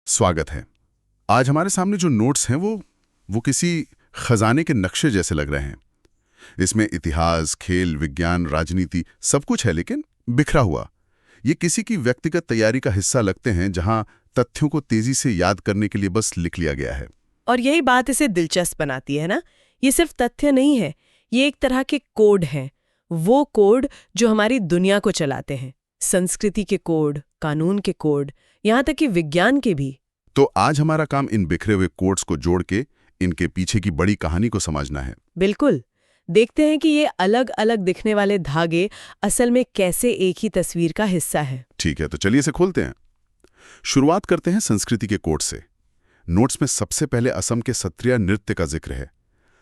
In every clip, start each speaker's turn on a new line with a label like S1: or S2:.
S1: स्वागत है। आज हमारे सामने जो नोट्स हैं वो किसी खजाने के नक्शे जैसे लग रहे हैं। इसमें इतिहास, खेल, विज्ञान, राजनीति सब कुछ है, लेकिन बिखरा हुआ। ये किसी की व्यक्तिगत तैयारी का हिस्सा लगते हैं, जहां तथ्यों को तेजी से याद करने के लिए बस लिख लिया गया है।
S2: और यही बात इसे दिलचस्प बनाती है ना। ये सिर्फ तथ्य नहीं है, ये एक तरह के कोड हैं। वो कोड जो हमारी दुनिया को चलाते हैं। संस्कृति के कोड, कानून के कोड, यहाँ तक कि विज्ञान के भी।
S1: तो आज हमारा काम इन बिखरे हुए कोड्स को जोड़ के इनके पीछे की बड़ी कहानी को समझना है।
S2: बिल्कुल। देखते हैं कि ये अलग अलग दिखने वाले धागे असल में कैसे एक ही तस्वीर का हिस्सा है।
S1: ठीक है, तो चलिए इसे खोलते हैं। शुरुआत करते हैं संस्कृति के कोड से। नोट्स में सबसे पहले असम के सत्रिय नृत्य का जिक्र है।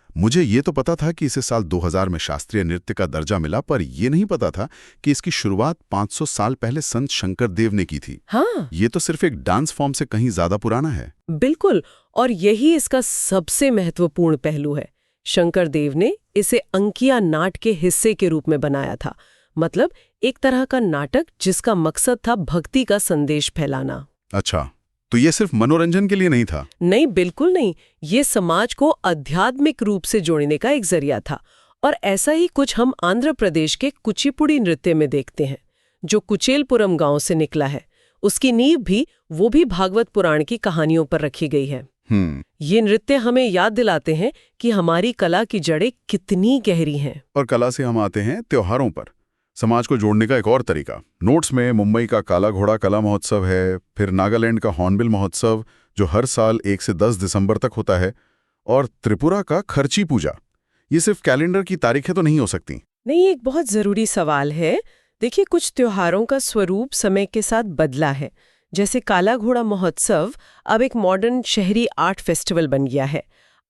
S1: मुझे ये तो पता था कि इसे साल 2000 में शास्त्रीय नृत्य का दर्जा मिला, पर यह नहीं पता था कि इसकी शुरुआत 500 साल पहले संत शंकर देव ने की थी।
S2: हाँ,
S1: ये तो सिर्फ एक डांस फॉर्म से कहीं ज्यादा पुराना है।
S2: बिल्कुल। और यही इसका सबसे महत्वपूर्ण पहलू है। शंकर देव ने इसे अंकिया नाट के हिस्से के रूप में बनाया था। मतलब एक तरह का नाटक जिसका मकसद था भक्ति का संदेश फैलाना।
S1: अच्छा, तो ये सिर्फ मनोरंजन के लिए नहीं था?
S2: नहीं, बिल्कुल नहीं। ये समाज को आध्यात्मिक रूप से जोड़ने का एक जरिया था। और ऐसा ही कुछ हम आंध्र प्रदेश के कुचिपुड़ी नृत्य में देखते हैं, जो कुचेलपुरम गांव से निकला है। उसकी नींव भी वो भी भागवत पुराण की कहानियों पर रखी गई है। ये नृत्य हमें याद दिलाते हैं कि हमारी कला की जड़ें कितनी गहरी हैं।
S1: और कला से हम आते हैं त्योहारों पर। समाज को जोड़ने का एक और तरीका। नोट्स में मुंबई का काला घोड़ा कला महोत्सव है, फिर नागालैंड का हॉर्नबिल महोत्सव जो हर साल 1 से 10 दिसंबर तक होता है, और त्रिपुरा का खर्ची पूजा। ये सिर्फ कैलेंडर की तारीखें तो नहीं हो सकती?
S2: नहीं, एक बहुत जरूरी सवाल है। देखिए, कुछ त्योहारों का स्वरूप समय के साथ बदला है। जैसे काला घोड़ा महोत्सव अब एक मॉडर्न शहरी आर्ट फेस्टिवल बन गया है।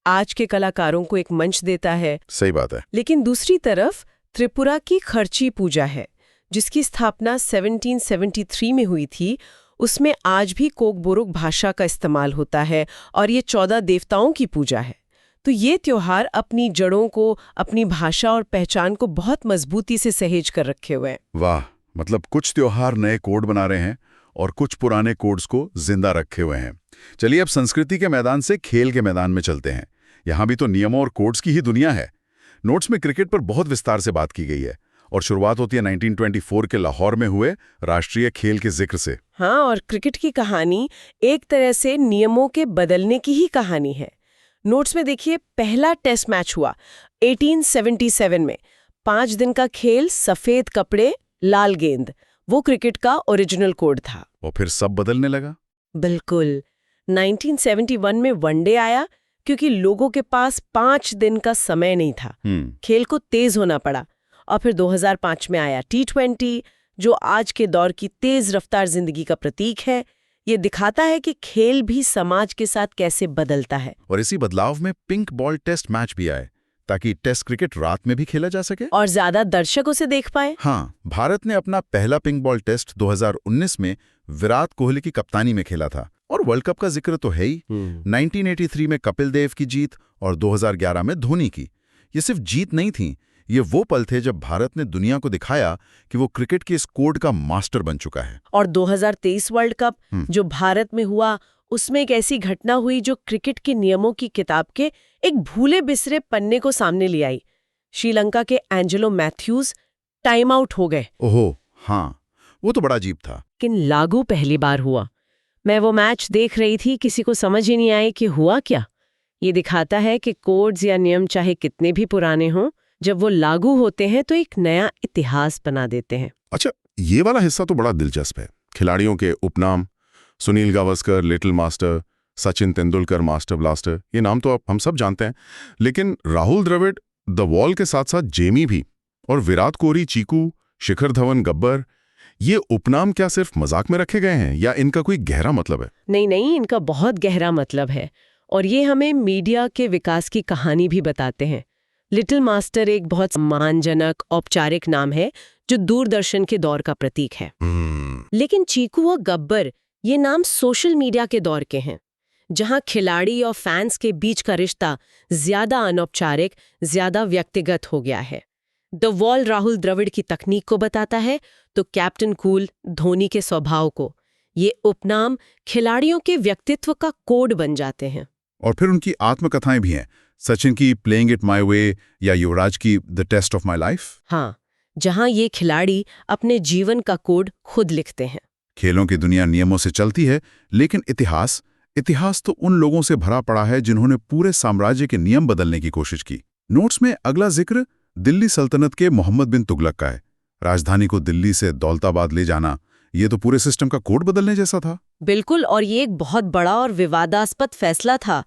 S2: आज के कलाकारों को एक मंच देता है।
S1: सही बात है।
S2: लेकिन दूसरी तरफ त्रिपुरा की खर्ची पूजा है, जिसकी स्थापना 1773 में हुई थी। उसमें आज भी कोकबोरोक भाषा का इस्तेमाल होता है और ये 14 देवताओं की पूजा है। तो ये त्योहार अपनी जड़ों को, अपनी भाषा और पहचान को बहुत मजबूती से सहेज कर रखे हुए हैं।
S1: वाह, मतलब कुछ त्योहार नए कोड बना रहे हैं और कुछ पुराने कोड्स को जिंदा रखे हुए हैं। चलिए अब संस्कृति के मैदान से खेल के मैदान में चलते हैं। यहाँ भी तो नियमों और कोड्स की ही दुनिया है। नोट्स में क्रिकेट पर बहुत विस्तार से बात की गई है और शुरुआत होती है 1924 के लाहौर में हुए राष्ट्रीय खेल के जिक्र से।
S2: हाँ, और क्रिकेट की कहानी एक तरह से नियमों के बदलने की ही कहानी है। नोट्स में देखिए, पहला टेस्ट मैच हुआ 1877 में। 5 दिन का खेल, सफेद कपड़े, लाल गेंद, वो क्रिकेट का ओरिजिनल कोड था।
S1: और फिर सब बदलने लगा।
S2: बिल्कुल। 1971 में वनडे आया, क्योंकि लोगों के पास 5 दिन का समय नहीं था। खेल को तेज होना पड़ा। और फिर 2005 में आया T20, जो आज के दौर की तेज रफ्तार जिंदगी का प्रतीक है। ये दिखाता है कि खेल भी समाज के साथ कैसे बदलता है।
S1: और इसी बदलाव में पिंक बॉल टेस्ट मैच भी आए, ताकि टेस्ट क्रिकेट रात में भी खेला जा सके
S2: और ज्यादा दर्शक उसे देख पाए।
S1: हाँ, भारत ने अपना पहला पिंक बॉल टेस्ट 2019 में विराट कोहली की कप्तानी में खेला था। और वर्ल्ड कप का जिक्र तो है ही। 1983 में कपिल देव की जीत और 2011 में धोनी की। ये सिर्फ जीत नहीं थी, ये वो पल थे जब भारत ने दुनिया को दिखाया कि वो क्रिकेट के इस कोड का मास्टर बन चुका है।
S2: और 2023 वर्ल्ड कप जो भारत में हुआ, उसमें एक ऐसी घटना हुई जो क्रिकेट के नियमों की किताब के एक भूले बिसरे पन्ने को सामने ले आई। श्रीलंका के एंजेलो मैथ्यूज टाइम आउट हो गए।
S1: ओहो हाँ, वो तो बड़ा अजीब था।
S2: लेकिन लागू पहली बार हुआ। मैं वो मैच देख रही थी, किसी को समझ ही नहीं आई कि हुआ क्या। ये दिखाता है कि कोड्स या नियम चाहे कितने भी पुराने हों, जब वो लागू होते हैं तो एक नया इतिहास बना देते हैं।
S1: अच्छा, ये वाला हिस्सा तो बड़ा दिलचस्प है। खिलाड़ियों के उपनाम, Sunil Gavaskar little master, Sachin Tendulkar master blaster, ये नाम तो हम सब जानते हैं। लेकिन राहुल द्रविड़ द वॉल के साथ साथ जेमी भी, और विराट कोहली चीकू, शिखर धवन गब्बर, ये उपनाम क्या सिर्फ मजाक में रखे गए हैं या इनका कोई गहरा मतलब है?
S2: नहीं नहीं, इनका बहुत गहरा मतलब है। और ये हमें मीडिया के विकास की कहानी भी बताते हैं। लिटिल मास्टर एक बहुत सम्मानजनक औपचारिक नाम है जो दूरदर्शन के दौर का प्रतीक है। लेकिन चीकू और गब्बर ये नाम सोशल मीडिया के दौर के हैं, जहां खिलाड़ी और फैंस के बीच का रिश्ता ज्यादा अनौपचारिक, ज्यादा व्यक्तिगत हो गया है। द वॉल राहुल द्रविड़ की तकनीक को बताता है, तो कैप्टन कूल धोनी के स्वभाव को। ये उपनाम खिलाड़ियों के व्यक्तित्व का कोड बन जाते हैं।
S3: और फिर उनकी आत्मकथाएं भी हैं, सचिन की प्लेइंग इट माय वे या युवराज की the test of my life.
S2: हाँ, जहां ये खिलाड़ी अपने जीवन का कोड खुद लिखते हैं।
S3: खेलों की दुनिया नियमों से चलती है, लेकिन इतिहास तो उन लोगों से भरा पड़ा है जिन्होंने पूरे साम्राज्य के नियम बदलने की कोशिश की। नोट्स में अगला जिक्र दिल्ली सल्तनत के मोहम्मद बिन तुगलक का है। राजधानी को दिल्ली से दौलताबाद ले जाना, ये तो पूरे सिस्टम का कोड बदलने जैसा था।
S2: बिल्कुल, और ये एक बहुत बड़ा और विवादास्पद फैसला था।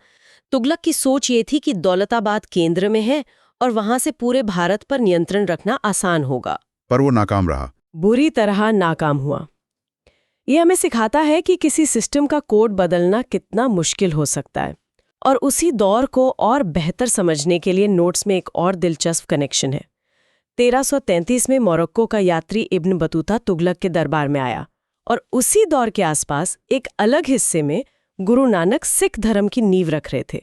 S2: तुगलक की सोच ये थी कि दौलताबाद केंद्र में है और वहां से पूरे भारत पर नियंत्रण रखना आसान होगा।
S3: पर वो नाकाम रहा।
S2: बुरी तरह नाकाम हुआ। ये हमें सिखाता है कि किसी सिस्टम का कोड बदलना कितना मुश्किल हो सकता है। और उसी दौर को और बेहतर समझने के लिए नोट्स में एक और दिलचस्प कनेक्शन है। 1333 में मोरक्को का यात्री इब्न बतूता तुगलक के दरबार में आया और उसी दौर के आसपास एक अलग हिस्से में गुरु नानक सिख धर्म की नींव रख रहे थे,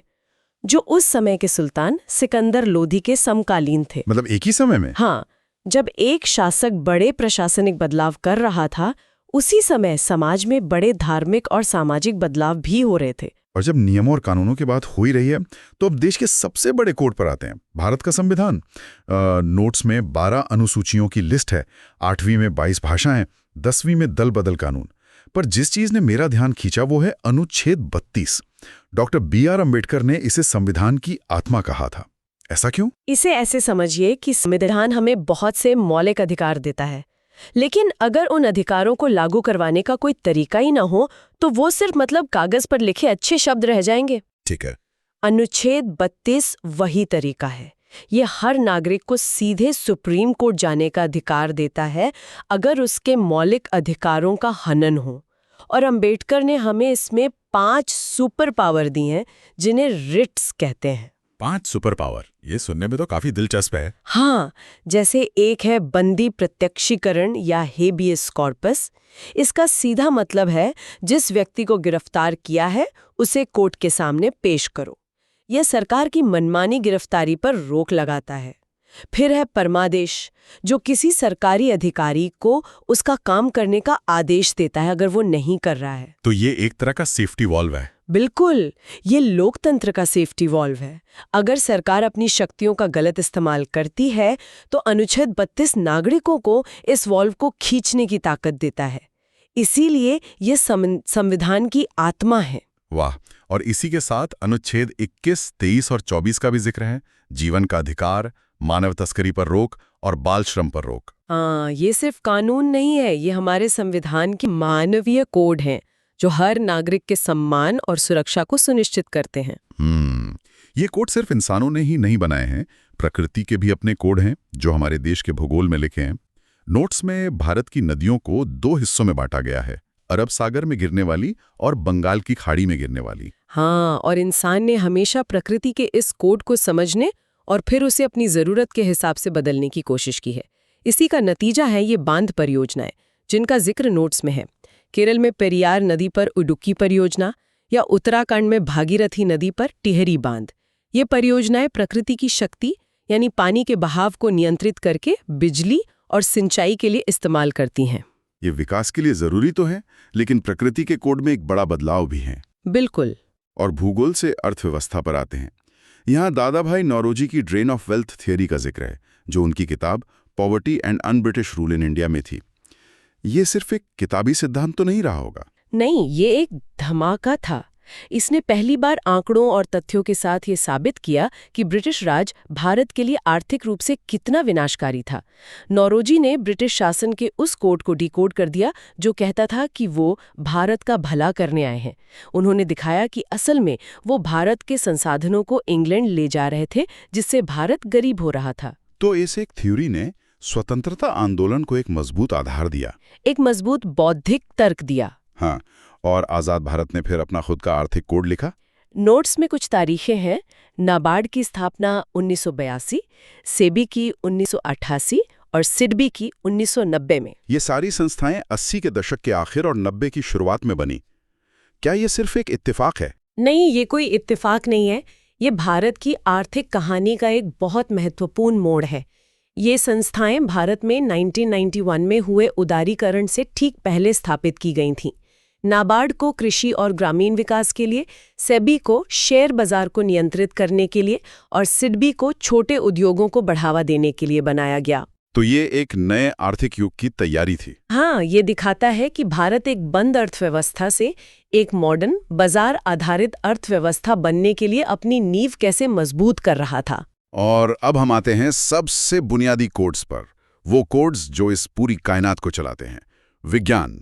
S2: जो उस समय के सुल्तान सिकंदर लोधी के समकालीन थे।
S3: मतलब एक ही समय में?
S2: हाँ, जब एक शासक बड़े प्रशासनिक बदलाव कर रहा था, उसी समय समाज में बड़े धार्मिक और सामाजिक बदलाव भी हो रहे थे।
S3: और जब नियमों और कानूनों की बात हो ही रही है, तो अब देश के सबसे बड़े कोड पर आते हैं, भारत का संविधान। नोट्स में 12 अनुसूचियों की लिस्ट है, 8वीं में 22 भाषाएं, 10वीं में दल बदल कानून। पर जिस चीज ने मेरा ध्यान खींचा वो है अनुच्छेद 32। Doctor B.R. अम्बेडकर ने इसे संविधान की आत्मा कहा था। ऐसा क्यों?
S2: इसे ऐसे समझिए कि संविधान हमें बहुत से मौलिक अधिकार देता है, लेकिन अगर उन अधिकारों को लागू करवाने का कोई तरीका ही ना हो तो वो सिर्फ कागज पर लिखे अच्छे शब्द रह जाएंगे।
S3: ठीक है।
S2: अनुच्छेद 32 वही तरीका है। ये हर नागरिक को सीधे सुप्रीम कोर्ट जाने का अधिकार देता है अगर उसके मौलिक अधिकारों का हनन हो। और अंबेडकर ने हमें इसमें 5 सुपर पावर दी हैं, जिन्हें रिट्स कहते हैं।
S3: 5 सुपर पावर, ये सुनने में तो काफी दिलचस्प है।
S2: हाँ, जैसे एक है बंदी प्रत्यक्षीकरण या हेबियस कॉर्पस। इसका सीधा मतलब है जिस व्यक्ति को गिरफ्तार किया है उसे कोर्ट के सामने पेश करो। यह सरकार की मनमानी गिरफ्तारी पर रोक लगाता है। फिर है परमादेश, जो किसी सरकारी अधिकारी को उसका काम करने का आदेश देता है अगर वो नहीं कर रहा है।
S3: तो ये एक तरह का सेफ्टी वॉल्व है।
S2: बिल्कुल, ये लोकतंत्र का सेफ्टी वॉल्व है। अगर सरकार अपनी शक्तियों का गलत इस्तेमाल करती है तो अनुच्छेद 32 नागरिकों को इस वॉल्व को खींचने की ताकत देता है। इसीलिए ये संविधान की आत्मा है।
S3: वाह। और इसी के साथ अनुच्छेद 21, 23 और 24 का भी जिक्र है। जीवन का अधिकार, मानव तस्करी पर रोक और बाल श्रम पर रोक।
S2: हाँ, ये सिर्फ कानून नहीं है, ये हमारे संविधान के मानवीय कोड हैं जो हर नागरिक के सम्मान और सुरक्षा को सुनिश्चित करते हैं।
S3: ये कोड सिर्फ इंसानों ने ही नहीं बनाए हैं, प्रकृति के भी अपने कोड हैं जो हमारे देश के भूगोल में लिखे हैं। नोट्स में भारत की नदियों को 2 हिस्सों में बांटा गया है, अरब सागर में गिरने वाली और बंगाल की खाड़ी में गिरने वाली।
S2: हाँ, और इंसान ने हमेशा प्रकृति के इस कोड को समझने और फिर उसे अपनी जरूरत के हिसाब से बदलने की कोशिश की है। इसी का नतीजा है ये बांध परियोजनाएं, जिनका जिक्र नोट्स में है। केरल में पेरियार नदी पर उडुक्की परियोजना या उत्तराखंड में भागीरथी नदी पर टिहरी बांध। ये परियोजनाएं प्रकृति की शक्ति यानी पानी के बहाव को नियंत्रित करके बिजली और सिंचाई के लिए इस्तेमाल करती हैं।
S3: ये विकास के लिए जरूरी तो है, लेकिन प्रकृति के कोड में एक बड़ा बदलाव भी है।
S2: बिल्कुल।
S3: और भूगोल से अर्थव्यवस्था पर आते हैं। यहाँ दादा भाई नौरोजी की ड्रेन ऑफ वेल्थ थियरी का जिक्र है, जो उनकी किताब poverty and un-British rule in India में थी। ये सिर्फ एक किताबी सिद्धांत तो नहीं रहा होगा।
S2: नहीं, ये एक धमाका था। इसने पहली बार आंकड़ों और तथ्यों के साथ ये साबित किया कि ब्रिटिश राज भारत के लिए आर्थिक रूप से कितना विनाशकारी था। नौरोजी ने ब्रिटिश शासन के उस कोड को डिकोड कर दिया जो कहता था कि वो भारत का भला करने आए हैं। उन्होंने दिखाया कि असल में वो भारत के संसाधनों को इंग्लैंड ले जा रहे थे, जिससे भारत गरीब हो रहा था।
S3: तो इस एक थ्योरी ने स्वतंत्रता आंदोलन को एक मजबूत आधार दिया,
S2: एक मजबूत बौद्धिक तर्क दिया।
S3: हाँ, और आजाद भारत ने फिर अपना खुद का आर्थिक कोड लिखा।
S2: नोट्स में कुछ तारीखें हैं। नाबार्ड की स्थापना 1982, सेबी की 1988 और सिडबी की 1990 में।
S3: ये सारी संस्थाएं 80 के दशक के आखिर और 90 की शुरुआत में बनी। क्या ये सिर्फ एक इत्तेफाक है?
S2: नहीं, ये कोई इत्तेफाक नहीं है। ये भारत की आर्थिक कहानी का एक बहुत महत्वपूर्ण मोड़ है। ये संस्थाएं भारत में 1991 में हुए उदारीकरण से ठीक पहले स्थापित की गई थीं। नाबार्ड को कृषि और ग्रामीण विकास के लिए, सेबी को शेयर बाजार को नियंत्रित करने के लिए और सिडबी को छोटे उद्योगों को बढ़ावा देने के लिए बनाया गया।
S3: तो ये एक नए आर्थिक युग की तैयारी थी।
S2: हाँ, ये दिखाता है कि भारत एक बंद अर्थव्यवस्था से एक मॉडर्न बाजार आधारित अर्थव्यवस्था बनने के लिए अपनी नींव कैसे मजबूत कर रहा था।
S3: और अब हम आते हैं सबसे बुनियादी कोड्स पर, वो कोड्स जो इस पूरी कायनात को चलाते हैं, विज्ञान।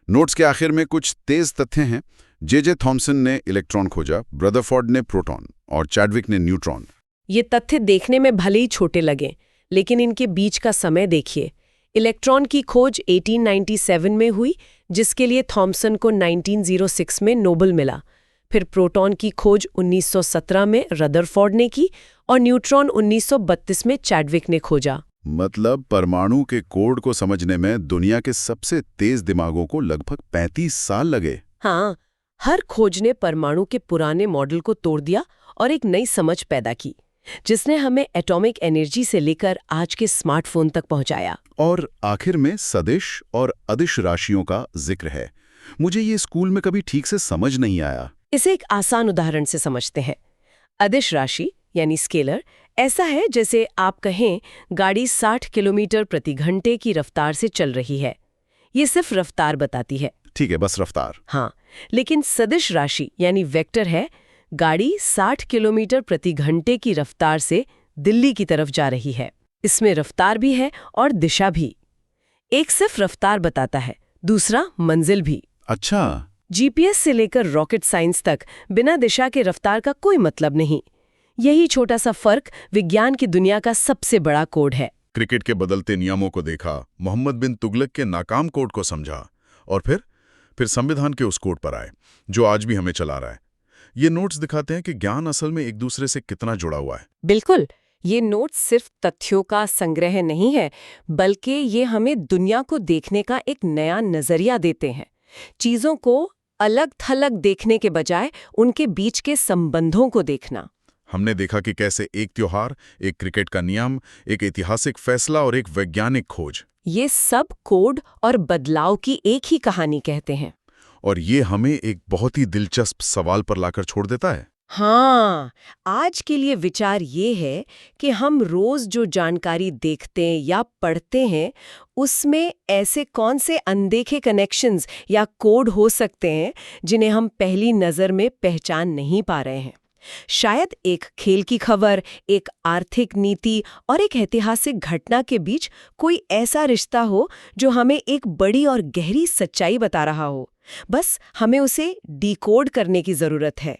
S3: नोट्स के आखिर में कुछ तेज तथ्य हैं। जे थॉमसन ने इलेक्ट्रॉन खोजा, रदरफोर्ड ने प्रोटॉन और चैडविक ने न्यूट्रॉन।
S2: ये तथ्य देखने में भले ही छोटे लगे, लेकिन इनके बीच का समय देखिए। इलेक्ट्रॉन की खोज 1897 में हुई, जिसके लिए थॉमसन को 1906 में नोबेल मिला। फिर प्रोटॉन की खोज 1917 में रदरफोर्ड ने की और न्यूट्रॉन 1932 में चैडविक ने खोजा।
S3: मतलब परमाणु के कोड को समझने में दुनिया के सबसे तेज दिमागों को लगभग 35 साल लगे।
S2: हाँ, हर खोज ने परमाणु के पुराने मॉडल को तोड़ दिया और एक नई समझ पैदा की, जिसने हमें एटॉमिक एनर्जी से लेकर आज के स्मार्टफोन तक पहुंचाया।
S3: और आखिर में सदिश और अदिश राशियों का जिक्र है। मुझे ये स्कूल में कभी ठीक से समझ नहीं आया।
S2: इसे एक आसान उदाहरण से समझते हैं। अदिश राशि यानी स्केलर ऐसा है जैसे आप कहें गाड़ी 60 किलोमीटर प्रति घंटे की रफ्तार से चल रही है। ये सिर्फ रफ्तार बताती है।
S3: ठीक है, बस रफ्तार।
S2: हाँ, लेकिन सदिश राशि यानी वेक्टर है, गाड़ी 60 किलोमीटर प्रति घंटे की रफ्तार से दिल्ली की तरफ जा रही है। इसमें रफ्तार भी है और दिशा भी। एक सिर्फ रफ्तार बताता है, दूसरा मंजिल भी।
S3: अच्छा।
S2: जीपीएस से लेकर रॉकेट साइंस तक बिना दिशा के रफ्तार का कोई मतलब नहीं। यही छोटा सा फर्क विज्ञान की दुनिया का सबसे बड़ा कोड है।
S3: क्रिकेट के बदलते नियमों को देखा, मोहम्मद बिन तुगलक के नाकाम कोड को समझा और फिर संविधान के उस कोड पर आए जो आज भी हमें चला रहा है। ये नोट्स दिखाते हैं कि ज्ञान असल में एक दूसरे से कितना जुड़ा हुआ है।
S2: बिल्कुल, ये नोट्स सिर्फ तथ्यों का संग्रह नहीं है, बल्कि ये हमें दुनिया को देखने का एक नया नजरिया देते हैं। चीजों को अलग थलग देखने के बजाय उनके बीच के संबंधों को देखना।
S3: हमने देखा कि कैसे एक त्योहार, एक क्रिकेट का नियम, एक ऐतिहासिक फैसला और एक वैज्ञानिक खोज,
S2: ये सब कोड और बदलाव की एक ही कहानी कहते हैं।
S3: और ये हमें एक बहुत ही दिलचस्प सवाल पर लाकर छोड़ देता है।
S2: हाँ, आज के लिए विचार ये है कि हम रोज जो जानकारी देखते हैं या पढ़ते हैं, उसमें ऐसे कौन से अनदेखे कनेक्शंस या कोड हो सकते हैं जिन्हें हम पहली नज़र में पहचान नहीं पा रहे हैं। शायद एक खेल की खबर, एक आर्थिक नीति और एक ऐतिहासिक घटना के बीच कोई ऐसा रिश्ता हो जो हमें एक बड़ी और गहरी सच्चाई बता रहा हो। बस हमें उसे डिकोड करने की जरूरत है।